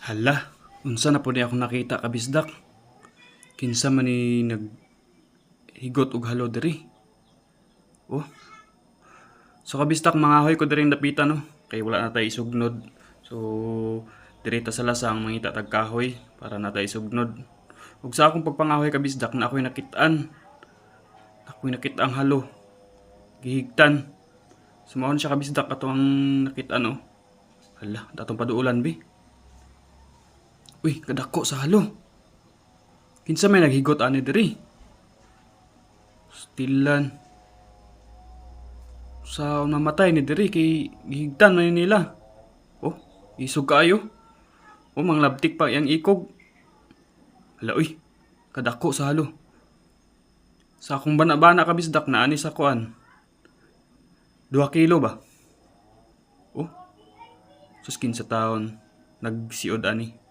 Hala, unsa na po di ako nakita kabisdak. Kinsa man ni naghigot og halo diri. Oh, so kabisdak mangahoy ko diri napitan no. Kay wala na tay isugnod. So diri ta sa lasang mangita tag kahoy para na tay isugnod. Ug sa akong pagpangahoy kabisdak na ako'y nakit-an. Ako'y nakit-ang halo. Gihigtan. Sumaon siya kabisdak ato ang nakit-an oh. Hala, datong paduulan bi. Uy, kadako sa halo. Kinsa may naghigot ani diri? Stilan. Sa namatay ni diri kay gihigtan man nila. Oh, isog kaayo. Oh, manglabtik pa yang ikog. Hala, uy, kadako sa halo. Sa akong bana-bana kabisdak na ani sa kuan. 2 kilo ba? Oh, sus 15 taon nagsiod ani.